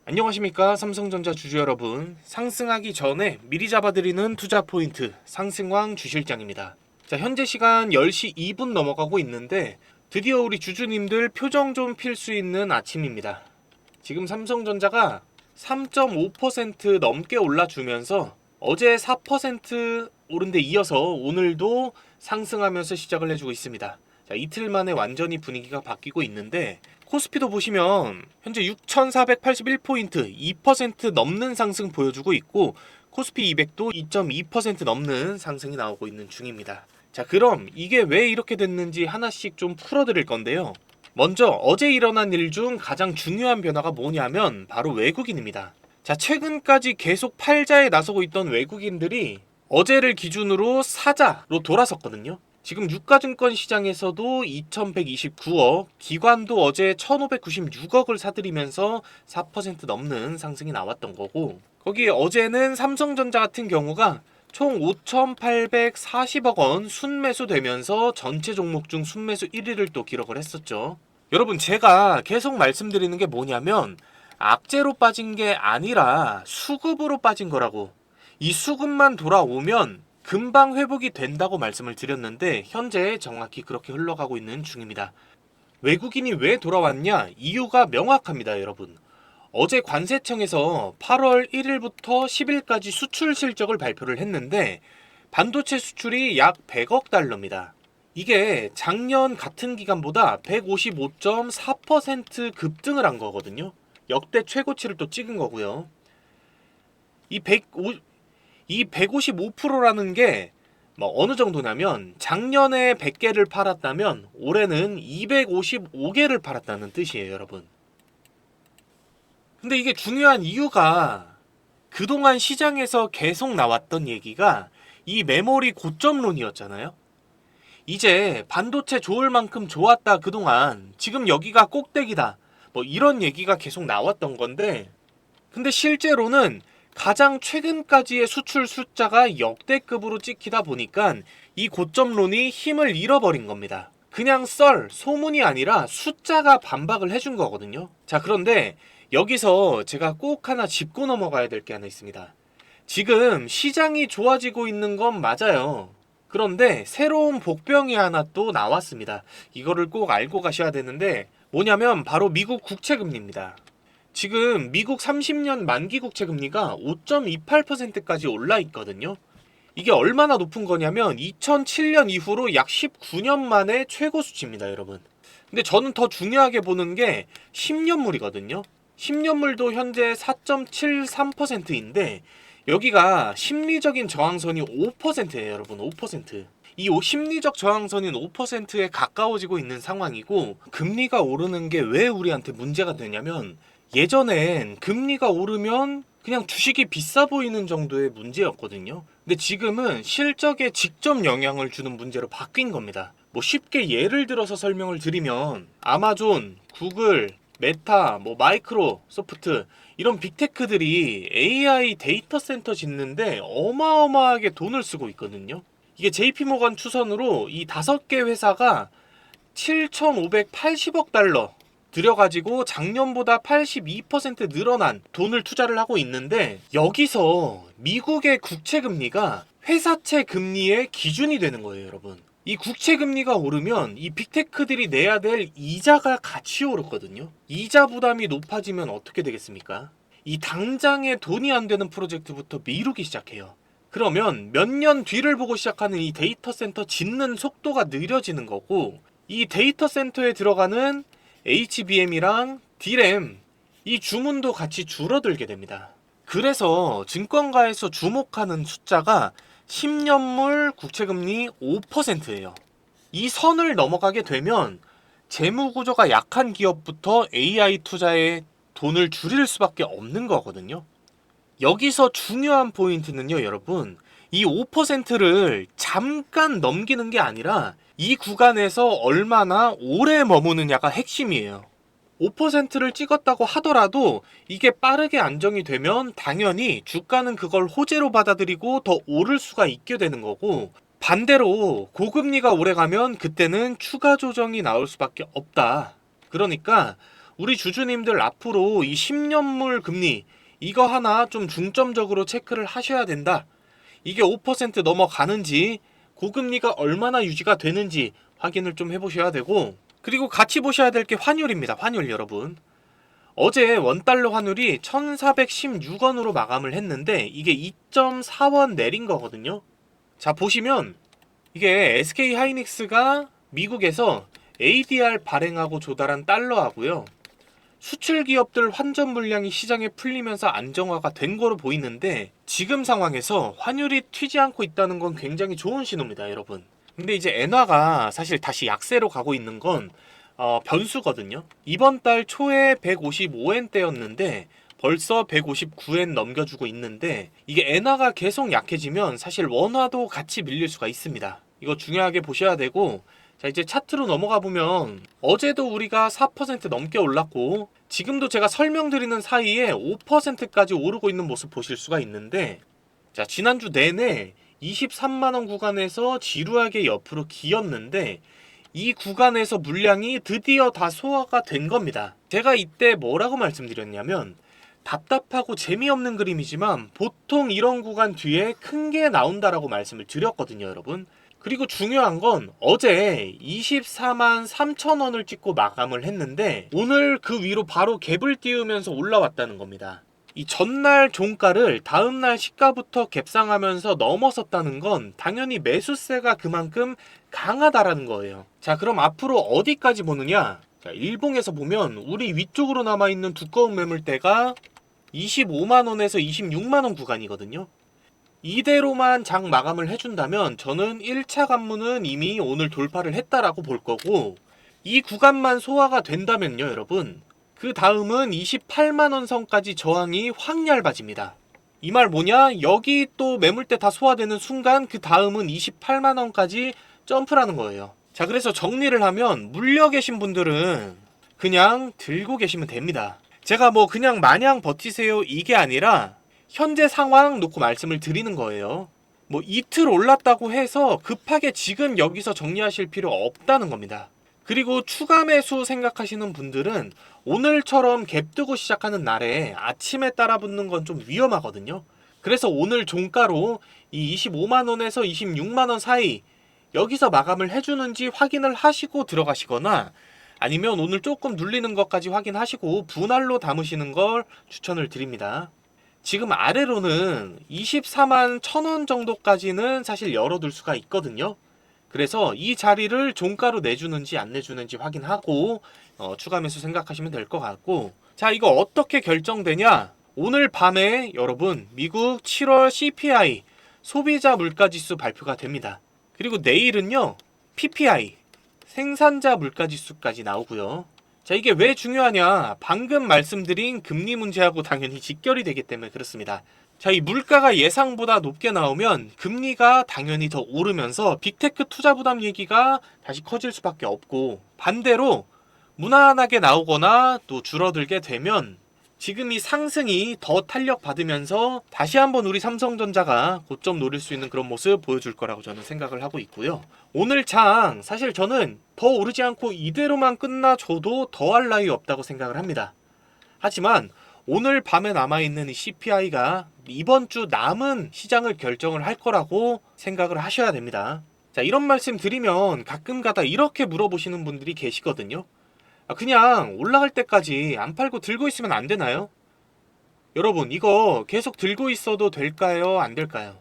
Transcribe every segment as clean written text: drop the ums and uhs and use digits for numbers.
안녕하십니까 삼성전자 주주 여러분. 상승하기 전에 미리 잡아드리는 투자 포인트 상승왕 주실장입니다. 자, 현재 시간 10시 2분 넘어가고 있는데 드디어 우리 주주님들 표정 좀 필 수 있는 아침입니다. 지금 삼성전자가 3.5% 넘게 올라주면서 어제 4% 오른 데 이어서 오늘도 상승하면서 시작을 해주고 있습니다. 자, 이틀 만에 완전히 분위기가 바뀌고 있는데 코스피도 보시면 현재 6,481포인트 2% 넘는 상승 보여주고 있고 코스피 200도 2.2% 넘는 상승이 나오고 있는 중입니다. 자, 그럼 이게 왜 이렇게 됐는지 하나씩 좀 풀어드릴 건데요. 먼저 어제 일어난 일 중 가장 중요한 변화가 뭐냐면 바로 외국인입니다. 자, 최근까지 계속 팔자에 나서고 있던 외국인들이 어제를 기준으로 사자로 돌아섰거든요. 지금 유가증권 시장에서도 2129억, 기관도 어제 1596억을 사들이면서 4% 넘는 상승이 나왔던 거고, 거기에 어제는 삼성전자 같은 경우가 총 5,840억 원 순매수 되면서 전체 종목 중 순매수 1위를 또 기록을 했었죠. 여러분, 제가 계속 말씀드리는 게 뭐냐면 악재로 빠진 게 아니라 수급으로 빠진 거라고. 이 수급만 돌아오면 금방 회복이 된다고 말씀을 드렸는데 현재 정확히 그렇게 흘러가고 있는 중입니다. 외국인이 왜 돌아왔냐? 이유가 명확합니다, 여러분. 어제 관세청에서 8월 1일부터 10일까지 수출 실적을 발표를 했는데 반도체 수출이 약 100억 달러입니다. 이게 작년 같은 기간보다 155.4% 급등을 한 거거든요. 역대 최고치를 또 찍은 거고요. 이 155%라는 게 뭐 어느 정도냐면 작년에 100개를 팔았다면 올해는 255개를 팔았다는 뜻이에요, 여러분. 근데 이게 중요한 이유가 그동안 시장에서 계속 나왔던 얘기가 이 메모리 고점론이었잖아요. 이제 반도체 좋을 만큼 좋았다 그동안, 지금 여기가 꼭대기다, 뭐 이런 얘기가 계속 나왔던 건데, 근데 실제로는 가장 최근까지의 수출 숫자가 역대급으로 찍히다 보니까 이 고점론이 힘을 잃어버린 겁니다. 그냥 소문이 아니라 숫자가 반박을 해준 거거든요. 자, 그런데 여기서 제가 꼭 하나 짚고 넘어가야 될 게 하나 있습니다. 지금 시장이 좋아지고 있는 건 맞아요. 그런데 새로운 복병이 하나 또 나왔습니다. 이거를 꼭 알고 가셔야 되는데 뭐냐면 바로 미국 국채금리입니다. 지금 미국 30년 만기 국채 금리가 5.28%까지 올라 있거든요. 이게 얼마나 높은 거냐면 2007년 이후로 약 19년 만에 최고 수치입니다, 여러분. 근데 저는 더 중요하게 보는 게 10년물이거든요. 10년물도 현재 4.73%인데 여기가 심리적인 저항선이 5%예요, 여러분. 5%. 이 심리적 저항선인 5%에 가까워지고 있는 상황이고, 금리가 오르는 게 왜 우리한테 문제가 되냐면 예전엔 금리가 오르면 그냥 주식이 비싸 보이는 정도의 문제였거든요. 근데 지금은 실적에 직접 영향을 주는 문제로 바뀐 겁니다. 뭐 쉽게 예를 들어서 설명을 드리면 아마존, 구글, 메타, 뭐 마이크로소프트 이런 빅테크들이 AI 데이터 센터 짓는데 어마어마하게 돈을 쓰고 있거든요. 이게 JP모건 추산으로 이 5개 회사가 7,580억 달러 들여가지고 작년보다 82% 늘어난 돈을 투자를 하고 있는데, 여기서 미국의 국채금리가 회사채 금리의 기준이 되는 거예요, 여러분. 이 국채금리가 오르면 이 빅테크들이 내야 될 이자가 같이 오르거든요. 이자 부담이 높아지면 어떻게 되겠습니까? 이 당장에 돈이 안 되는 프로젝트부터 미루기 시작해요. 그러면 몇 년 뒤를 보고 시작하는 이 데이터 센터 짓는 속도가 느려지는 거고, 이 데이터 센터에 들어가는 HBM이랑 D램 이 주문도 같이 줄어들게 됩니다. 그래서 증권가에서 주목하는 숫자가 10년물 국채금리 5%예요. 이 선을 넘어가게 되면 재무구조가 약한 기업부터 AI 투자에 돈을 줄일 수밖에 없는 거거든요. 여기서 중요한 포인트는요, 여러분. 이 5%를 잠깐 넘기는 게 아니라 이 구간에서 얼마나 오래 머무느냐가 핵심이에요. 5%를 찍었다고 하더라도 이게 빠르게 안정이 되면 당연히 주가는 그걸 호재로 받아들이고 더 오를 수가 있게 되는 거고, 반대로 고금리가 오래 가면 그때는 추가 조정이 나올 수밖에 없다. 그러니까 우리 주주님들 앞으로 이 10년물 금리 이거 하나 좀 중점적으로 체크를 하셔야 된다. 이게 5% 넘어가는지 고금리가 얼마나 유지가 되는지 확인을 좀 해보셔야 되고, 그리고 같이 보셔야 될 게 환율입니다. 환율 여러분. 어제 원달러 환율이 1416원으로 마감을 했는데 이게 2.4원 내린 거거든요. 자, 보시면 이게 SK 하이닉스가 미국에서 ADR 발행하고 조달한 달러하고요, 수출 기업들 환전 물량이 시장에 풀리면서 안정화가 된 거로 보이는데, 지금 상황에서 환율이 튀지 않고 있다는 건 굉장히 좋은 신호입니다, 여러분. 근데 이제 엔화가 사실 다시 약세로 가고 있는 건 변수거든요. 이번 달 초에 155엔대였는데 벌써 159엔 넘겨주고 있는데, 이게 엔화가 계속 약해지면 사실 원화도 같이 밀릴 수가 있습니다. 이거 중요하게 보셔야 되고, 자, 이제 차트로 넘어가 보면 어제도 우리가 4% 넘게 올랐고 지금도 제가 설명드리는 사이에 5%까지 오르고 있는 모습 보실 수가 있는데, 자, 지난주 내내 23만원 구간에서 지루하게 옆으로 기었는데 이 구간에서 물량이 드디어 다 소화가 된 겁니다. 제가 이때 뭐라고 말씀드렸냐면, 답답하고 재미없는 그림이지만 보통 이런 구간 뒤에 큰 게 나온다라고 말씀을 드렸거든요, 여러분. 그리고 중요한 건 어제 24만 3천 원을 찍고 마감을 했는데 오늘 그 위로 바로 갭을 띄우면서 올라왔다는 겁니다. 이 전날 종가를 다음날 시가부터 갭상하면서 넘어섰다는 건 당연히 매수세가 그만큼 강하다라는 거예요. 자, 그럼 앞으로 어디까지 보느냐? 자, 일봉에서 보면 우리 위쪽으로 남아있는 두꺼운 매물대가 25만원에서 26만원 구간이거든요. 이대로만 장 마감을 해준다면 저는 1차 관문은 이미 오늘 돌파를 했다라고 볼 거고, 이 구간만 소화가 된다면요, 여러분, 그 다음은 28만원 선까지 저항이 확 얇아집니다. 이 말 뭐냐? 여기 또 매물대 다 소화되는 순간 그 다음은 28만원까지 점프라는 거예요. 자, 그래서 정리를 하면 물려 계신 분들은 그냥 들고 계시면 됩니다. 제가 뭐 그냥 마냥 버티세요 이게 아니라 현재 상황 놓고 말씀을 드리는 거예요. 뭐 이틀 올랐다고 해서 급하게 지금 여기서 정리하실 필요 없다는 겁니다. 그리고 추가 매수 생각하시는 분들은 오늘처럼 갭 뜨고 시작하는 날에 아침에 따라 붙는 건 좀 위험하거든요. 그래서 오늘 종가로 이 25만원에서 26만원 사이 여기서 마감을 해주는지 확인을 하시고 들어가시거나, 아니면 오늘 조금 눌리는 것까지 확인하시고 분할로 담으시는 걸 추천을 드립니다. 지금 아래로는 24만 1,000원 정도까지는 사실 열어둘 수가 있거든요. 그래서 이 자리를 종가로 내주는지 안 내주는지 확인하고 추가 매수 생각하시면 될 것 같고, 자, 이거 어떻게 결정되냐? 오늘 밤에 여러분 미국 7월 CPI 소비자 물가지수 발표가 됩니다. 그리고 내일은요 PPI 생산자 물가지수까지 나오고요. 자, 이게 왜 중요하냐? 방금 말씀드린 금리 문제하고 당연히 직결이 되기 때문에 그렇습니다. 자, 이 물가가 예상보다 높게 나오면 금리가 당연히 더 오르면서 빅테크 투자 부담 얘기가 다시 커질 수밖에 없고, 반대로 무난하게 나오거나 또 줄어들게 되면 지금 이 상승이 더 탄력 받으면서 다시 한번 우리 삼성전자가 고점 노릴 수 있는 그런 모습 보여줄 거라고 저는 생각을 하고 있고요. 오늘 장 사실 저는 더 오르지 않고 이대로만 끝나줘도 더할 나위 없다고 생각을 합니다. 하지만 오늘 밤에 남아있는 이 CPI가 이번 주 남은 시장을 결정을 할 거라고 생각을 하셔야 됩니다. 자, 이런 말씀 드리면 가끔가다 이렇게 물어보시는 분들이 계시거든요. 그냥 올라갈 때까지 안 팔고 들고 있으면 안 되나요? 여러분, 이거 계속 들고 있어도 될까요? 안 될까요?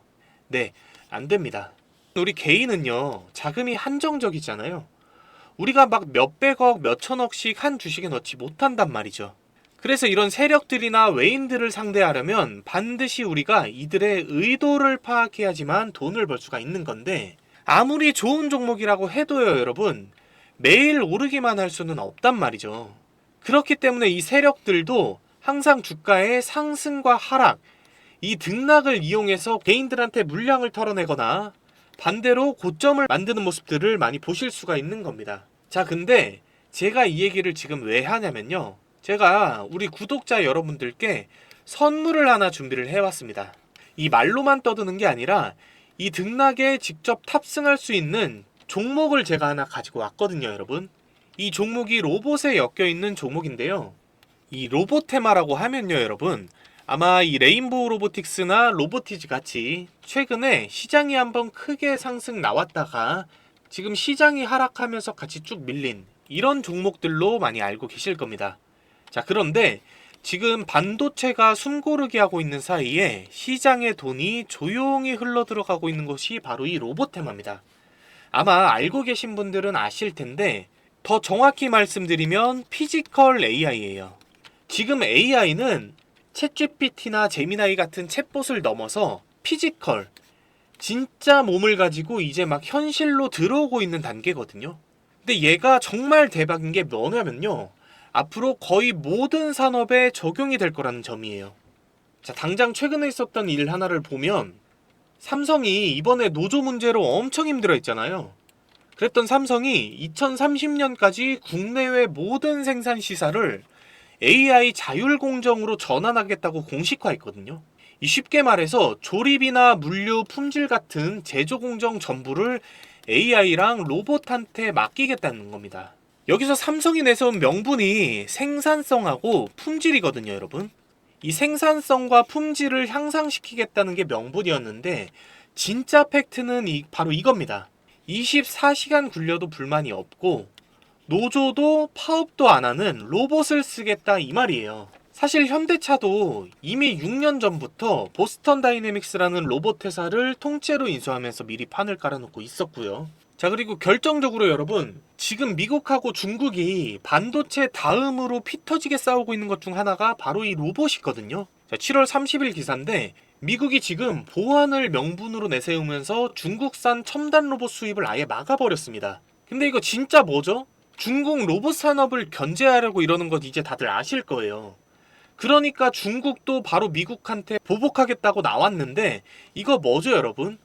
네, 안 됩니다. 우리 개인은요, 자금이 한정적이잖아요. 우리가 막 몇백억, 몇천억씩 한 주식에 넣지 못한단 말이죠. 그래서 이런 세력들이나 외인들을 상대하려면 반드시 우리가 이들의 의도를 파악해야지만 돈을 벌 수가 있는 건데, 아무리 좋은 종목이라고 해도요, 여러분, 매일 오르기만 할 수는 없단 말이죠. 그렇기 때문에 이 세력들도 항상 주가의 상승과 하락, 이 등락을 이용해서 개인들한테 물량을 털어내거나 반대로 고점을 만드는 모습들을 많이 보실 수가 있는 겁니다. 자, 근데 제가 이 얘기를 지금 왜 하냐면요, 제가 우리 구독자 여러분들께 선물을 하나 준비를 해왔습니다. 이 말로만 떠드는 게 아니라 이 등락에 직접 탑승할 수 있는 종목을 제가 하나 가지고 왔거든요, 여러분. 이 종목이 로봇에 엮여있는 종목인데요. 이 로봇 테마라고 하면요 여러분, 아마 이 레인보우 로보틱스나 로보티즈 같이 최근에 시장이 한번 크게 상승 나왔다가 지금 시장이 하락하면서 같이 쭉 밀린 이런 종목들로 많이 알고 계실 겁니다. 자, 그런데 지금 반도체가 숨고르기 하고 있는 사이에 시장의 돈이 조용히 흘러 들어가고 있는 것이 바로 이 로봇 테마입니다. 아마 알고 계신 분들은 아실 텐데 더 정확히 말씀드리면 피지컬 AI예요. 지금 AI는 챗GPT나 제미나이 같은 챗봇을 넘어서 피지컬, 진짜 몸을 가지고 이제 막 현실로 들어오고 있는 단계거든요. 근데 얘가 정말 대박인 게 뭐냐면요, 앞으로 거의 모든 산업에 적용이 될 거라는 점이에요. 자, 당장 최근에 있었던 일 하나를 보면 삼성이 이번에 노조 문제로 엄청 힘들어했잖아요. 그랬던 삼성이 2030년까지 국내외 모든 생산 시사를 AI 자율 공정으로 전환하겠다고 공식화했거든요. 이 쉽게 말해서 조립이나 물류, 품질 같은 제조 공정 전부를 AI랑 로봇한테 맡기겠다는 겁니다. 여기서 삼성이 내세운 명분이 생산성하고 품질이거든요, 여러분. 이 생산성과 품질을 향상시키겠다는 게 명분이었는데 진짜 팩트는 바로 이겁니다. 24시간 굴려도 불만이 없고 노조도 파업도 안 하는 로봇을 쓰겠다 이 말이에요. 사실 현대차도 이미 6년 전부터 보스턴 다이내믹스라는 로봇 회사를 통째로 인수하면서 미리 판을 깔아놓고 있었고요. 자, 그리고 결정적으로 여러분, 지금 미국하고 중국이 반도체 다음으로 피 터지게 싸우고 있는 것 중 하나가 바로 이 로봇이거든요. 자, 7월 30일 기사인데 미국이 지금 보안을 명분으로 내세우면서 중국산 첨단 로봇 수입을 아예 막아버렸습니다. 근데 이거 진짜 뭐죠? 중국 로봇 산업을 견제하려고 이러는 것 이제 다들 아실 거예요. 그러니까 중국도 바로 미국한테 보복하겠다고 나왔는데 이거 뭐죠 여러분?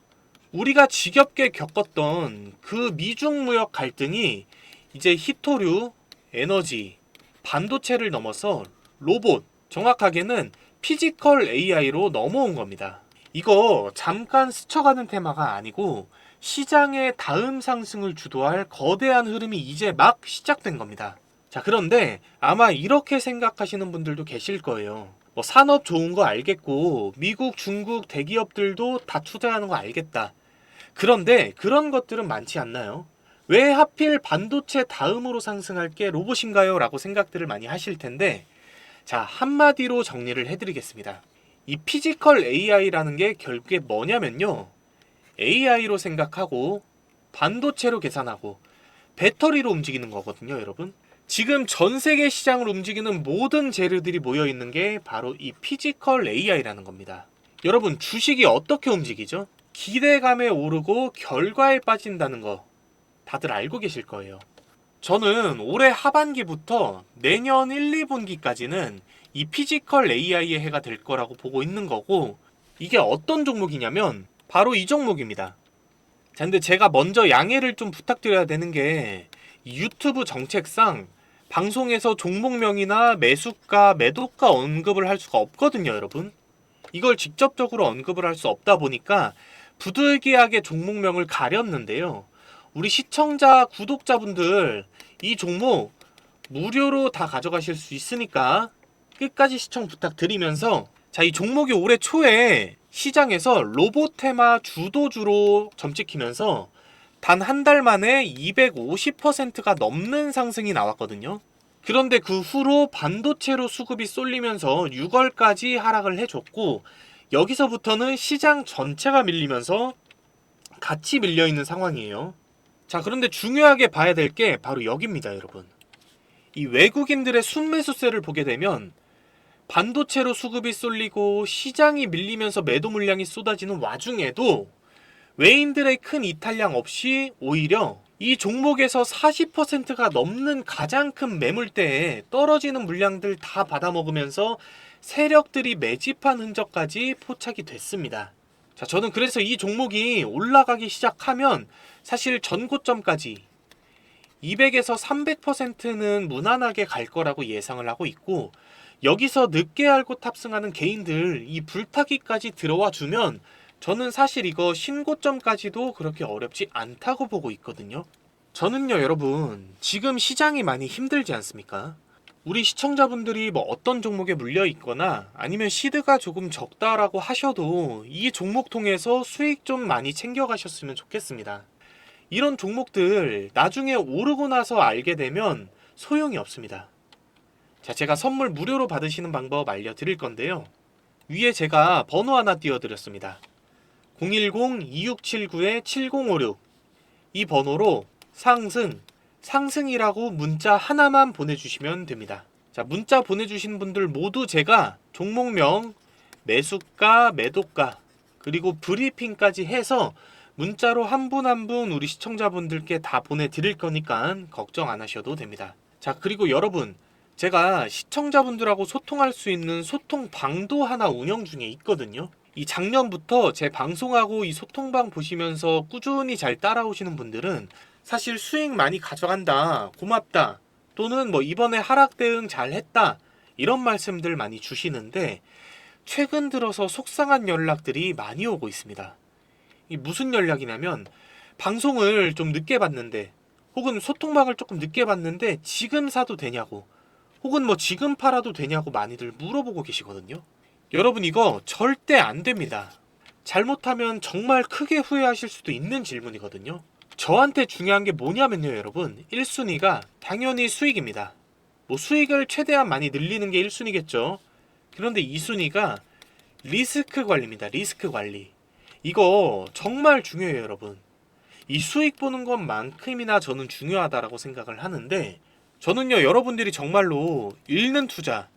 우리가 지겹게 겪었던 그 미중 무역 갈등이 이제 히토류, 에너지, 반도체를 넘어서 로봇, 정확하게는 피지컬 AI로 넘어온 겁니다. 이거 잠깐 스쳐가는 테마가 아니고 시장의 다음 상승을 주도할 거대한 흐름이 이제 막 시작된 겁니다. 자, 그런데 아마 이렇게 생각하시는 분들도 계실 거예요. 뭐 산업 좋은 거 알겠고 미국, 중국 대기업들도 다 투자하는 거 알겠다. 그런데 그런 것들은 많지 않나요? 왜 하필 반도체 다음으로 상승할 게 로봇인가요? 라고 생각들을 많이 하실 텐데, 자, 한마디로 정리를 해드리겠습니다. 이 피지컬 AI라는 게 결국에 뭐냐면요, AI로 생각하고 반도체로 계산하고 배터리로 움직이는 거거든요, 여러분. 지금 전 세계 시장을 움직이는 모든 재료들이 모여있는 게 바로 이 피지컬 AI라는 겁니다. 여러분, 주식이 어떻게 움직이죠? 기대감에 오르고 결과에 빠진다는 거 다들 알고 계실 거예요. 저는 올해 하반기부터 내년 1, 2분기까지는 이 피지컬 AI의 해가 될 거라고 보고 있는 거고, 이게 어떤 종목이냐면 바로 이 종목입니다. 자, 근데 제가 먼저 양해를 좀 부탁드려야 되는 게 유튜브 정책상 방송에서 종목명이나 매수가, 매도가 언급을 할 수가 없거든요, 여러분. 이걸 직접적으로 언급을 할 수 없다 보니까 부득이하게 종목명을 가렸는데요. 우리 시청자, 구독자분들 이 종목 무료로 다 가져가실 수 있으니까 끝까지 시청 부탁드리면서, 자, 이 종목이 올해 초에 시장에서 로봇 테마 주도주로 점찍히면서 단 한 달 만에 250%가 넘는 상승이 나왔거든요. 그런데 그 후로 반도체로 수급이 쏠리면서 6월까지 하락을 해줬고, 여기서부터는 시장 전체가 밀리면서 같이 밀려있는 상황이에요. 자, 그런데 중요하게 봐야 될 게 바로 여기입니다, 여러분. 이 외국인들의 순매수세를 보게 되면 반도체로 수급이 쏠리고 시장이 밀리면서 매도 물량이 쏟아지는 와중에도 외인들의 큰 이탈량 없이 오히려 이 종목에서 40%가 넘는 가장 큰 매물대에 떨어지는 물량들 다 받아먹으면서 세력들이 매집한 흔적까지 포착이 됐습니다. 자, 저는 그래서 이 종목이 올라가기 시작하면 사실 전고점까지 200에서 300%는 무난하게 갈 거라고 예상을 하고 있고, 여기서 늦게 알고 탑승하는 개인들 이 불타기까지 들어와 주면 저는 사실 이거 신고점까지도 그렇게 어렵지 않다고 보고 있거든요. 저는요 여러분, 지금 시장이 많이 힘들지 않습니까? 우리 시청자분들이 뭐 어떤 종목에 물려 있거나 아니면 시드가 조금 적다라고 하셔도 이 종목 통해서 수익 좀 많이 챙겨 가셨으면 좋겠습니다. 이런 종목들 나중에 오르고 나서 알게 되면 소용이 없습니다. 자, 제가 선물 무료로 받으시는 방법 알려드릴 건데요. 위에 제가 번호 하나 띄워드렸습니다. 010-2679-7056 이 번호로 상승이라고 문자 하나만 보내주시면 됩니다. 자, 문자 보내주신 분들 모두 제가 종목명, 매수가, 매도가, 그리고 브리핑까지 해서 문자로 한 분 한 분 우리 시청자분들께 다 보내드릴 거니까 걱정 안 하셔도 됩니다. 자, 그리고 여러분, 제가 시청자분들하고 소통할 수 있는 소통방도 하나 운영 중에 있거든요. 이 작년부터 제 방송하고 이 소통방 보시면서 꾸준히 잘 따라오시는 분들은 사실 수익 많이 가져간다, 고맙다, 또는 뭐 이번에 하락 대응 잘 했다, 이런 말씀들 많이 주시는데 최근 들어서 속상한 연락들이 많이 오고 있습니다. 이 무슨 연락이냐면, 방송을 좀 늦게 봤는데, 혹은 소통방을 조금 늦게 봤는데 지금 사도 되냐고, 혹은 뭐 지금 팔아도 되냐고 많이들 물어보고 계시거든요. 여러분, 이거 절대 안 됩니다. 잘못하면 정말 크게 후회하실 수도 있는 질문이거든요. 저한테 중요한 게 뭐냐면요 여러분, 1순위가 당연히 수익입니다. 뭐 수익을 최대한 많이 늘리는 게 1순위겠죠. 그런데 2순위가 리스크 관리입니다. 리스크 관리. 이거 정말 중요해요 여러분. 이 수익 보는 것만큼이나 저는 중요하다라고 생각을 하는데, 저는요 여러분들이 정말로 잃는 투자,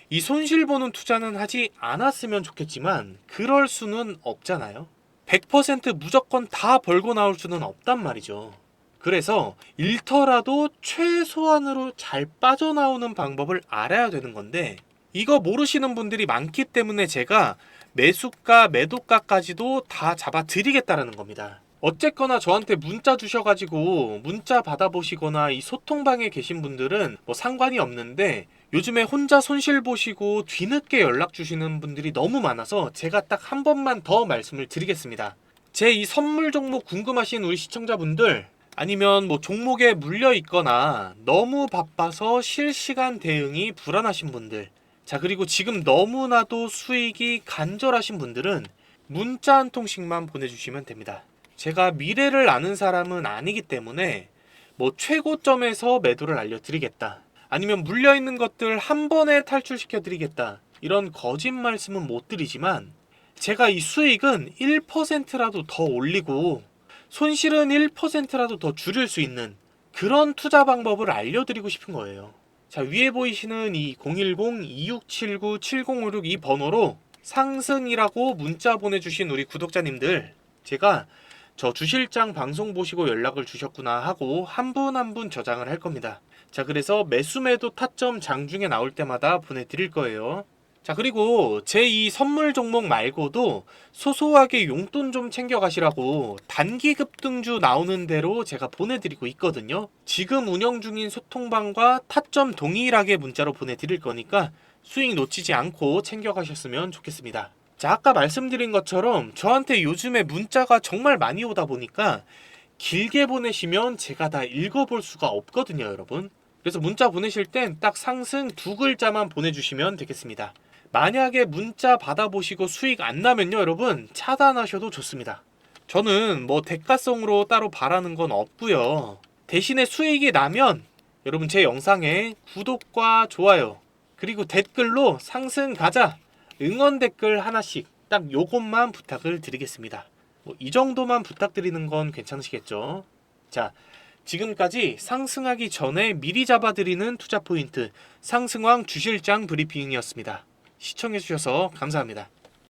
이 손실 보는 투자는 하지 않았으면 좋겠지만 그럴 수는 없잖아요. 100% 무조건 다 벌고 나올 수는 없단 말이죠. 그래서 잃더라도 최소한으로 잘 빠져나오는 방법을 알아야 되는 건데, 이거 모르시는 분들이 많기 때문에 제가 매수가, 매도가까지도 다 잡아 드리겠다라는 겁니다. 어쨌거나 저한테 문자 주셔가지고 문자 받아보시거나 이 소통방에 계신 분들은 뭐 상관이 없는데, 요즘에 혼자 손실 보시고 뒤늦게 연락 주시는 분들이 너무 많아서 제가 딱 한 번만 더 말씀을 드리겠습니다. 제 이 선물 종목 궁금하신 우리 시청자분들, 아니면 뭐 종목에 물려 있거나 너무 바빠서 실시간 대응이 불안하신 분들, 자, 그리고 지금 너무나도 수익이 간절하신 분들은 문자 한 통씩만 보내주시면 됩니다. 제가 미래를 아는 사람은 아니기 때문에 뭐 최고점에서 매도를 알려드리겠다, 아니면 물려있는 것들 한 번에 탈출시켜 드리겠다, 이런 거짓 말씀은 못 드리지만 제가 이 수익은 1%라도 더 올리고 손실은 1%라도 더 줄일 수 있는 그런 투자 방법을 알려드리고 싶은 거예요. 자, 위에 보이시는 이 010-2679-7056 이 번호로 상승이라고 문자 보내주신 우리 구독자님들, 제가 저 주실장 방송 보시고 연락을 주셨구나 하고 한 분 한 분 저장을 할 겁니다. 자, 그래서 매수매도 타점 장중에 나올 때마다 보내드릴 거예요. 자, 그리고 제 이 선물 종목 말고도 소소하게 용돈 좀 챙겨가시라고 단기 급등주 나오는 대로 제가 보내드리고 있거든요. 지금 운영 중인 소통방과 타점 동일하게 문자로 보내드릴 거니까 수익 놓치지 않고 챙겨가셨으면 좋겠습니다. 자, 아까 말씀드린 것처럼 저한테 요즘에 문자가 정말 많이 오다 보니까 길게 보내시면 제가 다 읽어볼 수가 없거든요 여러분. 그래서 문자 보내실 땐 딱 상승 2글자만 보내주시면 되겠습니다. 만약에 문자 받아보시고 수익 안 나면요 여러분, 차단하셔도 좋습니다. 저는 뭐 대가성으로 따로 바라는 건 없고요. 대신에 수익이 나면 여러분 제 영상에 구독과 좋아요, 그리고 댓글로 상승 가자, 응원 댓글 하나씩 딱 요것만 부탁을 드리겠습니다. 뭐 이 정도만 부탁드리는 건 괜찮으시겠죠? 자, 지금까지 상승하기 전에 미리 잡아드리는 투자 포인트 상승왕 주실장 브리핑이었습니다. 시청해주셔서 감사합니다.